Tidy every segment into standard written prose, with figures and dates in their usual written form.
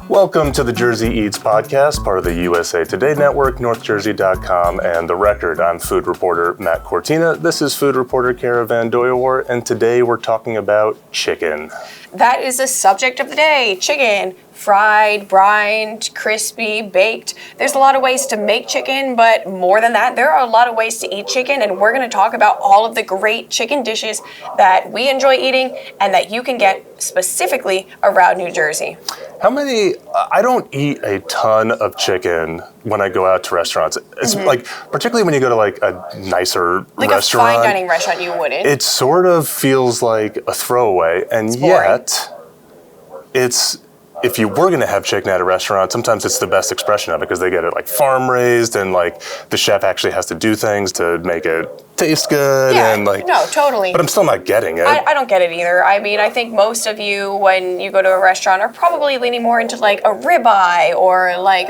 Welcome to the Jersey Eats podcast, part of the USA Today Network, NorthJersey.com, and The Record. I'm food reporter Matt Cortina. This is food reporter Kara VanDooijeweert, and today we're talking about chicken. That is the subject of the day, chicken. Fried, brined, crispy, baked. There's a lot of ways to make chicken, but more than that, there are a lot of ways to eat chicken, and we're going to talk about all of the great chicken dishes that we enjoy eating and that you can get specifically around New Jersey. I don't eat a ton of chicken when I go out to restaurants. It's like, particularly when you go to like a nicer like restaurant. Like a fine dining restaurant, you wouldn't. It sort of feels like a throwaway, and yet if you were going to have chicken at a restaurant, sometimes it's the best expression of it because they get it like farm raised and like the chef actually has to do things to make it taste good. Yeah, and like, no, totally. But I'm still not getting it. I don't get it either. I mean, I think most of you, when you go to a restaurant, are probably leaning more into like a ribeye or like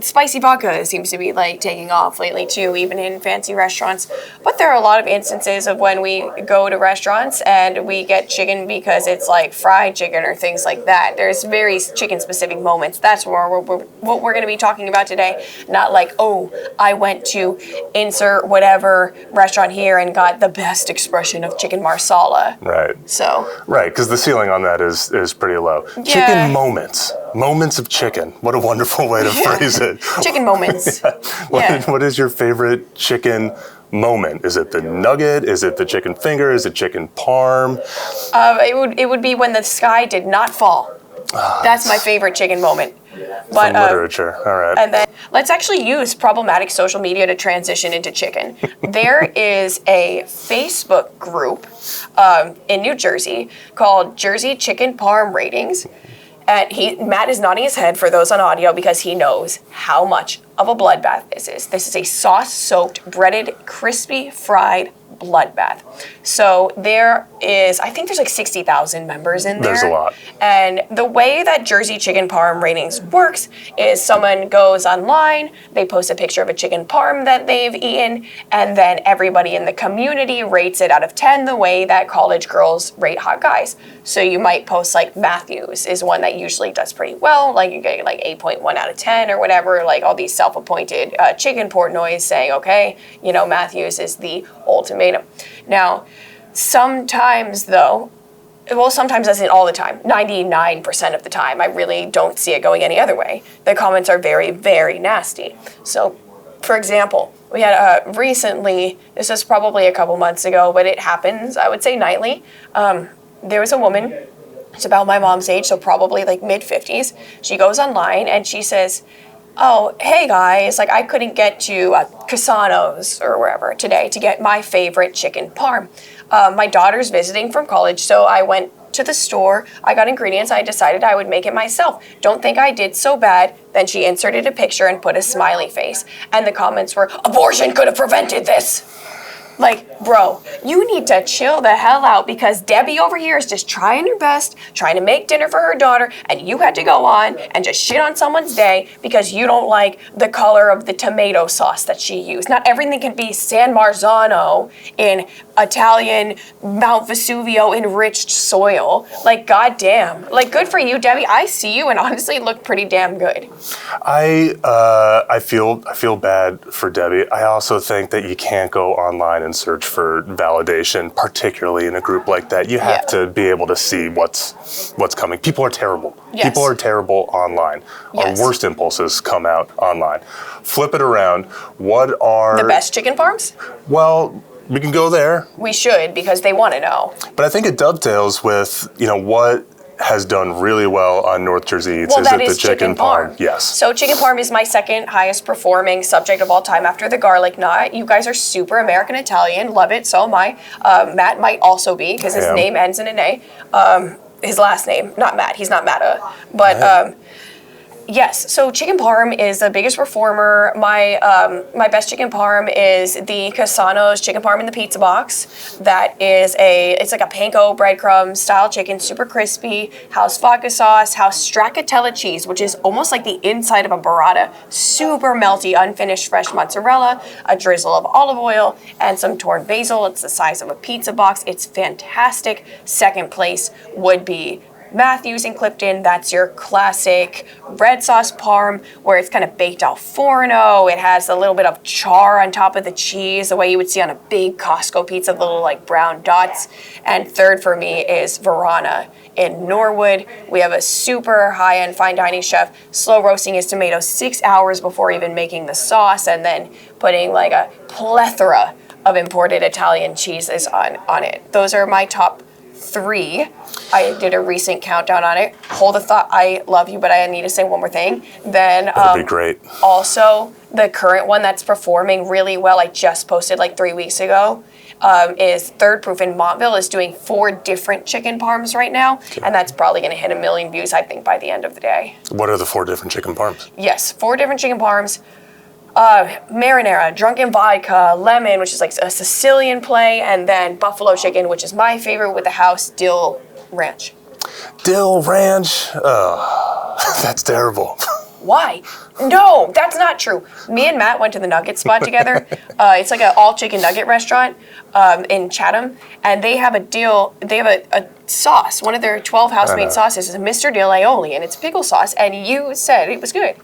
spicy vodka seems to be like taking off lately too, even in fancy restaurants. But there are a lot of instances of when we go to restaurants and we get chicken because it's like fried chicken or things like that. There's very chicken specific moments. That's what we're going to be talking about today. Not like, oh, I went to insert whatever restaurant here and got the best expression of chicken marsala. Right. Right, because the ceiling on that is pretty low. Yeah. Chicken moments of chicken. What a wonderful way to phrase it. Chicken moments. What is your favorite chicken moment? Is it the nugget? Is it the chicken finger? Is it chicken parm? It would be when the sky did not fall. That's my favorite chicken moment. But literature. All right. And then let's actually use problematic social media to transition into chicken. There is a Facebook group in New Jersey called Jersey Chicken Parm Ratings. And Matt is nodding his head for those on audio because he knows how much of a bloodbath this is. This is a sauce-soaked, breaded, crispy, fried bloodbath. So I think there's like 60,000 members in there. There's a lot. And the way that Jersey Chicken Parm Ratings works is someone goes online, they post a picture of a chicken parm that they've eaten, and then everybody in the community rates it out of 10 the way that college girls rate hot guys. So you might post like Matthews is one that usually does pretty well, like you get like 8.1 out of 10 or whatever, like all these self-appointed chicken Portnoys saying, okay, Matthews is the ultimatum. Now, sometimes as in all the time, 99% of the time, I really don't see it going any other way. The comments are very, very nasty. So, for example, we had recently, this was probably a couple months ago, but it happens, I would say nightly. There was a woman, it's about my mom's age, so probably like mid-50s. She goes online and she says, oh, hey guys, like I couldn't get to Casano's or wherever today to get my favorite chicken parm. My daughter's visiting from college, so I went to the store, I got ingredients, I decided I would make it myself. Don't think I did so bad. Then she inserted a picture and put a smiley face. And the comments were, abortion could have prevented this. Like, bro, you need to chill the hell out because Debbie over here is just trying her best, trying to make dinner for her daughter, and you had to go on and just shit on someone's day because you don't like the color of the tomato sauce that she used. Not everything can be San Marzano in Italian Mount Vesuvio enriched soil. Like, goddamn. Like, good for you, Debbie. I see you and honestly look pretty damn good. I feel bad for Debbie. I also think that you can't go online and search for validation, particularly in a group like that. You have to be able to see what's coming. People are terrible. Yes. People are terrible online. Yes. Our worst impulses come out online. Flip it around. What are the best chicken parms? Well, we can go there. We should because they want to know. But I think it dovetails with, what has done really well on North Jersey Eats. Well, is that it is the chicken parm? Yes. So chicken parm is my second highest performing subject of all time after the garlic knot. You guys are super American Italian. Love it. So am I. Matt might also be because his name ends in an A. His last name, not Matt. He's not Matta. But Yes, so chicken parm is the biggest performer. My best chicken parm is the Casano's chicken parm in the pizza box. It's like a panko breadcrumb style chicken, super crispy, house vodka sauce, house stracciatella cheese, which is almost like the inside of a burrata, super melty, unfinished fresh mozzarella, a drizzle of olive oil, and some torn basil. It's the size of a pizza box. It's fantastic. Second place would be Matthews in Clifton, that's your classic red sauce parm, where it's kind of baked al forno. It has a little bit of char on top of the cheese, the way you would see on a big Costco pizza, the little like brown dots. And third for me is Verona in Norwood. We have a super high-end fine dining chef slow roasting his tomatoes 6 hours before even making the sauce, and then putting like a plethora of imported Italian cheeses on it. Those are my top 3. I did a recent countdown on it. Hold the thought, I love you, but I need to say one more thing. Then that'd be great. Also, the current one that's performing really well, I just posted like 3 weeks ago, is Third Proof in Montville, is doing 4 different chicken parms right now, and that's probably going to hit 1 million views, I think, by the end of the day. What are the 4 different chicken parms? Yes, 4 different chicken parms. Marinara, drunken vodka, lemon, which is like a Sicilian play, and then buffalo chicken, which is my favorite, with the house dill ranch. Dill ranch? That's terrible. Why? No, that's not true. Me and Matt went to the nugget spot together. It's like an all-chicken nugget restaurant in Chatham, and they have a sauce. One of their 12 house-made sauces is a Mr. Dill aioli, and it's pickle sauce, and you said it was good.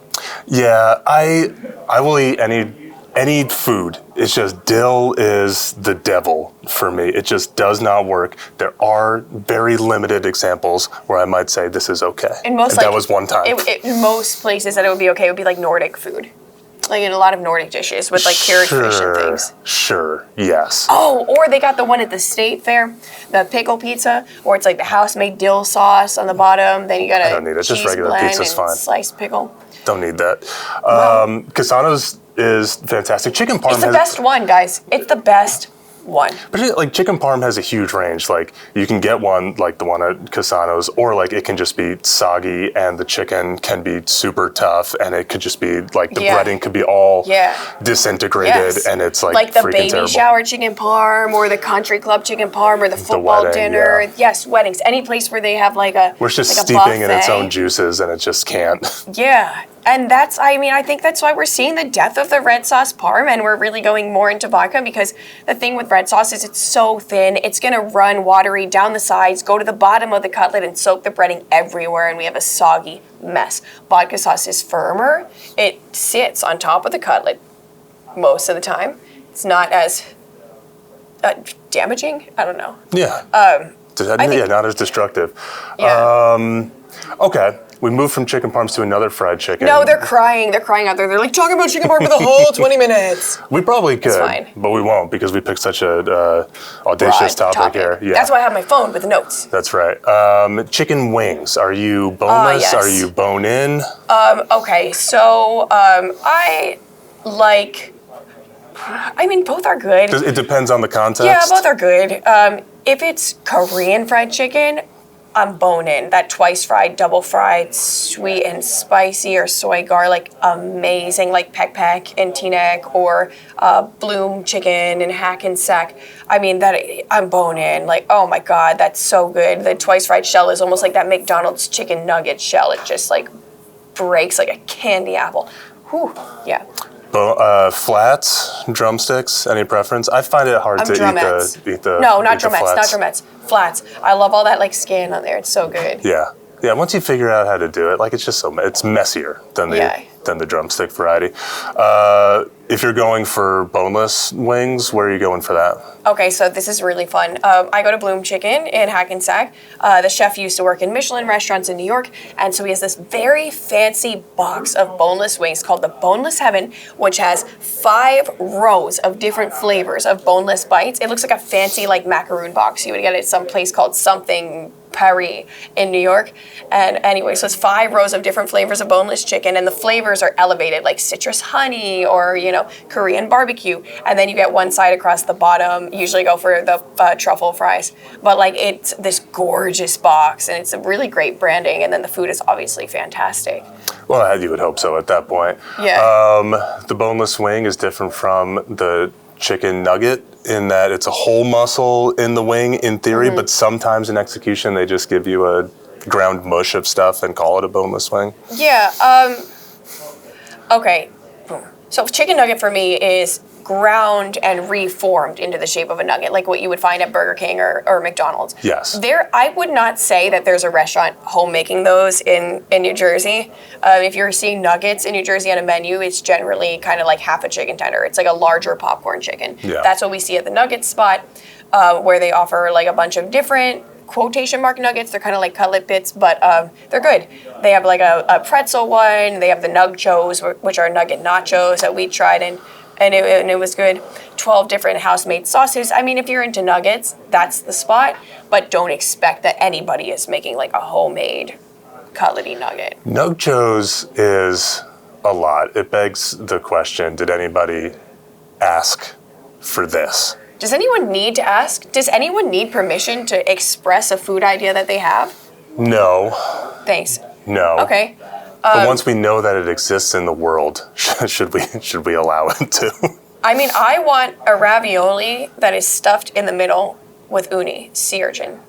Yeah, I will eat any food. It's just dill is the devil for me. It just does not work. There are very limited examples where I might say this is okay. And most that was one time. In most places that it would be okay, it would be like Nordic food. Like in a lot of Nordic dishes with like cured fish and things. Sure, yes. Oh, or they got the one at the State Fair, the pickle pizza, where it's like the house-made dill sauce on the bottom. Then you got I don't need it. Just regular pizza's fine. Sliced pickle. Don't need that. Casano's is fantastic. Chicken parm. It's the best one, guys. It's the best one. But like chicken parm has a huge range. Like you can get one like the one at Casano's, or like it can just be soggy and the chicken can be super tough, and it could just be like the breading could be all disintegrated, and it's like the freaking baby terrible. Shower chicken parm, or the country club chicken parm, or the football dinner. Yes, weddings. Any place where they have like a where it's just like steeping in its own juices and it just can't. Yeah. And I think that's why we're seeing the death of the red sauce parm, and we're really going more into vodka, because the thing with red sauce is it's so thin, it's gonna run watery down the sides, go to the bottom of the cutlet, and soak the breading everywhere, and we have a soggy mess. Vodka sauce is firmer, it sits on top of the cutlet most of the time. It's not as damaging, I don't know. Yeah. Not as destructive. Yeah. Okay. We moved from chicken parms to another fried chicken. No, they're crying. They're crying out there. They're like, talking about chicken parm for the whole 20 minutes. We probably could, but we won't, because we picked such a audacious topic here. Yeah. That's why I have my phone with the notes. That's right. Chicken wings. Are you boneless? Yes. Are you bone-in? Okay, so I like... both are good. It depends on the context? Yeah, both are good. If it's Korean fried chicken, I'm bone-in. That twice fried, double fried, sweet and spicy, or soy garlic, amazing. Like Pek Pek in Teaneck, or Bloom chicken in Hackensack. I'm bone-in. Like, oh my God, that's so good. The twice fried shell is almost like that McDonald's chicken nugget shell. It just like breaks like a candy apple. Whew, yeah. Flats, drumsticks, any preference? I find it hard to eat the No, not drumettes, not drumettes. Flats. I love all that like skin on there. It's so good. Yeah. Yeah, once you figure out how to do it, like it's just it's messier than the drumstick variety. If you're going for boneless wings, where are you going for that? Okay, so this is really fun. I go to Bloom Chicken in Hackensack. The chef used to work in Michelin restaurants in New York, and so he has this very fancy box of boneless wings called the Boneless Heaven, which has 5 rows of different flavors of boneless bites. It looks like a fancy like macaroon box. You would get it at some place called something Paris in New York. And anyway, so it's 5 rows of different flavors of boneless chicken, and the flavors are elevated, like citrus honey or, Korean barbecue. And then you get one side across the bottom, usually go for the truffle fries. But like it's this gorgeous box, and it's a really great branding, and then the food is obviously fantastic. Well, you would hope so at that point. Yeah. The boneless wing is different from the chicken nugget in that it's a whole muscle in the wing in theory, but sometimes in execution they just give you a ground mush of stuff and call it a boneless wing. Yeah. Okay. So chicken nugget for me is ground and reformed into the shape of a nugget, like what you would find at Burger King or McDonald's. Yes. I would not say that there's a restaurant home making those in New Jersey. If you're seeing nuggets in New Jersey on a menu, it's generally kind of like half a chicken tender. It's like a larger popcorn chicken. Yeah. That's what we see at the nugget spot, where they offer like a bunch of different quotation mark nuggets. They're kind of like cutlet bits, but they're good. They have like a pretzel one. They have the nugchos, which are nugget nachos that we tried, and it was good. 12 different house-made sauces. I mean, if you're into nuggets, that's the spot, but don't expect that anybody is making like a homemade cutlety nugget. Nugchos is a lot. It begs the question, did anybody ask for this? Does anyone need to ask? Does anyone need permission to express a food idea that they have? No. Thanks. No. Okay. But once we know that it exists in the world, should we allow it to? I mean, I want a ravioli that is stuffed in the middle with uni, sea urchin.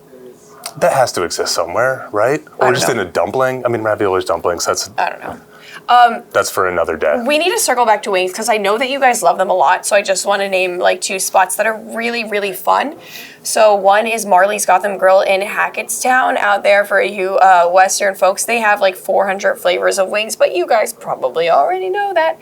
That has to exist somewhere, right? Or just in a dumpling? I mean, ravioli's dumplings, I don't know. that's for another day. We need to circle back to wings because I know that you guys love them a lot. So I just want to name like 2 spots that are really, really fun. So one is Marley's Gotham Grill in Hackettstown out there for you Western folks. They have like 400 flavors of wings, but you guys probably already know that.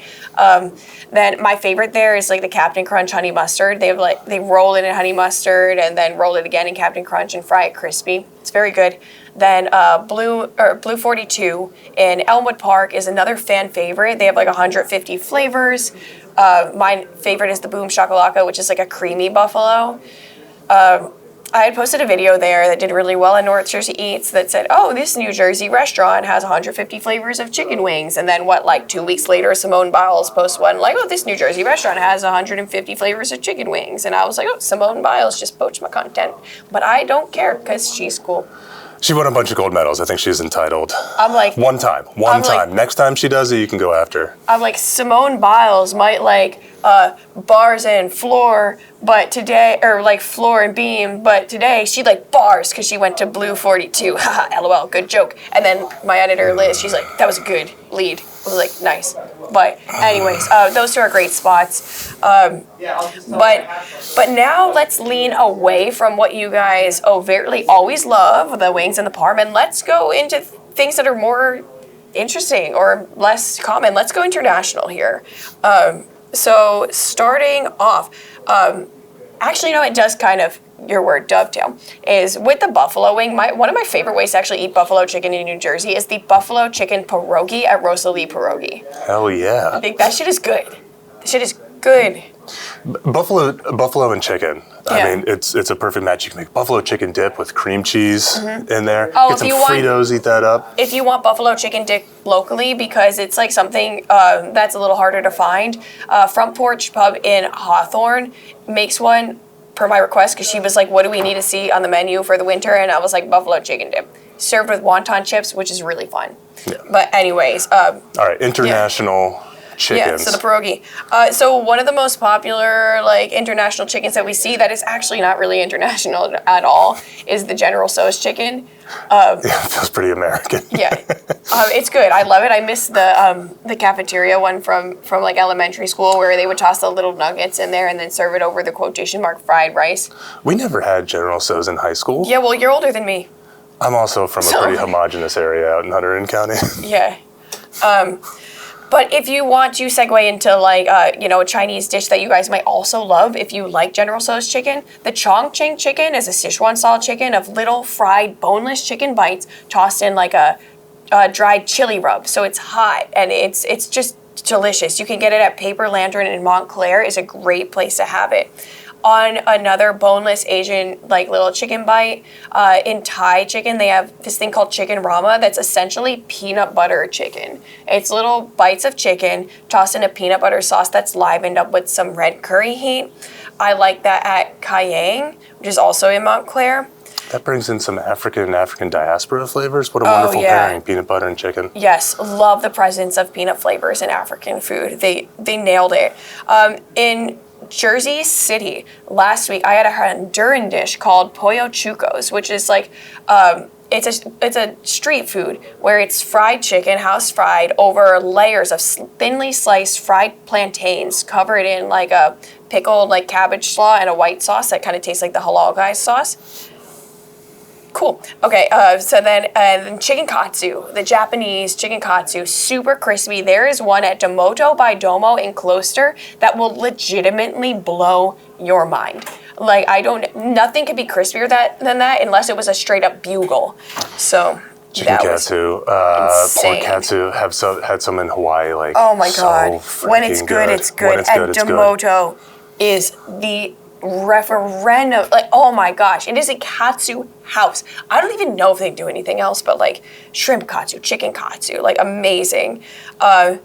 Then my favorite there is like the Captain Crunch honey mustard. They roll it in honey mustard and then roll it again in Captain Crunch and fry it crispy. It's very good. Then Blue 42 in Elmwood Park is another fan favorite. They have like 150 flavors. My favorite is the Boom Shakalaka, which is like a creamy buffalo. I had posted a video there that did really well on North Jersey Eats that said, oh, this New Jersey restaurant has 150 flavors of chicken wings. And then 2 weeks later, Simone Biles posts one like, oh, this New Jersey restaurant has 150 flavors of chicken wings. And I was like, oh, Simone Biles just poached my content. But I don't care because she's cool. She won a bunch of gold medals. I think she's entitled. I'm like... One time. Next time she does it, you can go after her. I'm like, Simone Biles might like bars and floor, but today... Or like floor and beam, but today she like bars because she went to Blue 42. Haha, LOL, good joke. And then my editor, Liz, she's like, that was a good lead. I was like, nice. But anyways, those 2 are great spots. But now let's lean away from what you guys overtly always love, the wings and the parm, and let's go into things that are more interesting or less common. Let's go international here. So starting off, actually, no, it does kind of, your word, dovetail, is with the buffalo wing. One of my favorite ways to actually eat buffalo chicken in New Jersey is the buffalo chicken pierogi at Rosalie Pierogi. Hell yeah. I think that shit is good. That shit is good. Buffalo and chicken. Yeah. I mean, it's a perfect match. You can make buffalo chicken dip with cream cheese in there. Oh, get some Fritos, eat that up. If you want buffalo chicken dip locally, because it's like something that's a little harder to find, Front Porch Pub in Hawthorne makes one per my request because she was like, what do we need to see on the menu for the winter? And I was like, buffalo chicken dip. Served with wonton chips, which is really fun. Yeah. But anyways. All right, international chickens. Yeah, so the pierogi. So one of the most popular like international chickens that we see that is actually not really international at all is the General Tso's chicken. Yeah, it feels pretty American. Yeah, it's good. I love it. I miss the cafeteria one from like elementary school where they would toss the little nuggets in there and then serve it over the quotation mark fried rice. We never had General Tso's in high school. Yeah, well, you're older than me. I'm also from a pretty homogenous area out in Hunterdon County. Yeah. But if you want to segue into like, a Chinese dish that you guys might also love, if you like General Tso's chicken, the Chongqing chicken is a Sichuan style chicken of little fried boneless chicken bites tossed in like a dried chili rub. So it's hot and it's just delicious. You can get it at Paper Lantern in Montclair. Is a great place to have it. On another boneless Asian like little chicken bite, in Thai chicken, they have this thing called chicken rama that's essentially peanut butter chicken. It's little bites of chicken tossed in a peanut butter sauce that's livened up with some red curry heat. I like that at Kayang, which is also in Montclair. That brings in some African diaspora flavors. What a wonderful pairing, peanut butter and chicken. Yes, love the presence of peanut flavors in African food. They nailed it. In Jersey City, last week I had a Honduran dish called pollo chucos, which is like it's a street food where it's fried chicken, house fried, over layers of thinly sliced fried plantains covered in like a pickled like cabbage slaw and a white sauce that kind of tastes like the halal guy's sauce. Cool. Okay, so then chicken katsu, the Japanese chicken katsu, super crispy. There is one at Domoto by Domo in Gloucester that will legitimately blow your mind. Like, nothing could be crispier than that unless it was a straight up bugle. So chicken katsu, pork katsu, had some in Hawaii. Like, oh my God. So when it's good, it's good. And Domoto is the referendum, like, oh my gosh, it is a katsu house. I don't even know if they do anything else, but like shrimp katsu, chicken katsu, like amazing. And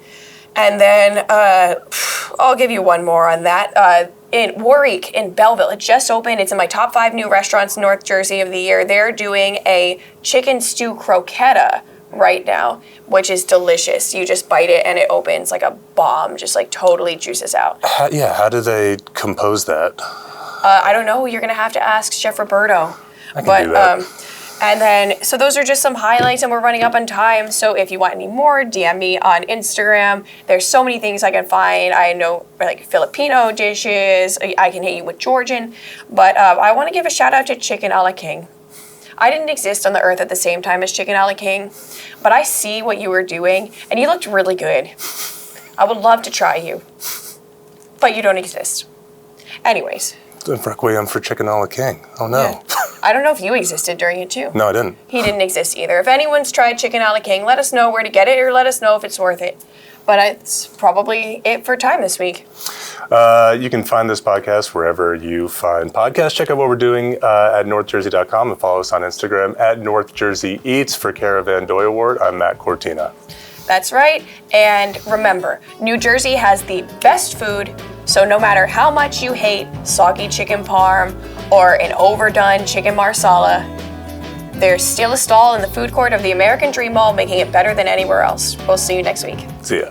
then I'll give you one more on that. In Warwick, in Belleville, it just opened. It's in my top 5 new restaurants in North Jersey of the year. They're doing a chicken stew croqueta right now, which is delicious. You just bite it and it opens like a bomb, just like totally juices out. How do they compose that? I don't know. You're gonna have to ask Chef Roberto. I can do that. And then, so those are just some highlights, and we're running up on time. So if you want any more, DM me on Instagram. There's so many things I can find. I know like Filipino dishes. I can hit you with Georgian, but I want to give a shout out to Chicken a la King. I didn't exist on the earth at the same time as Chicken a la King, but I see what you were doing, and you looked really good. I would love to try you, but you don't exist. Anyways. Requiem for Chicken a la King. Oh no. Yeah. I don't know if you existed during it too. No, I didn't. He didn't exist either. If anyone's tried Chicken a la King, let us know where to get it, or let us know if it's worth it. But it's probably it for time this week. You can find this podcast wherever you find podcasts. Check out what we're doing at northjersey.com and follow us on Instagram at NorthJerseyEats. For VanDooijeweert, I'm Matt Cortina. That's right. And remember, New Jersey has the best food, so no matter how much you hate soggy chicken parm or an overdone chicken marsala, there's still a stall in the food court of the American Dream Mall making it better than anywhere else. We'll see you next week. See ya.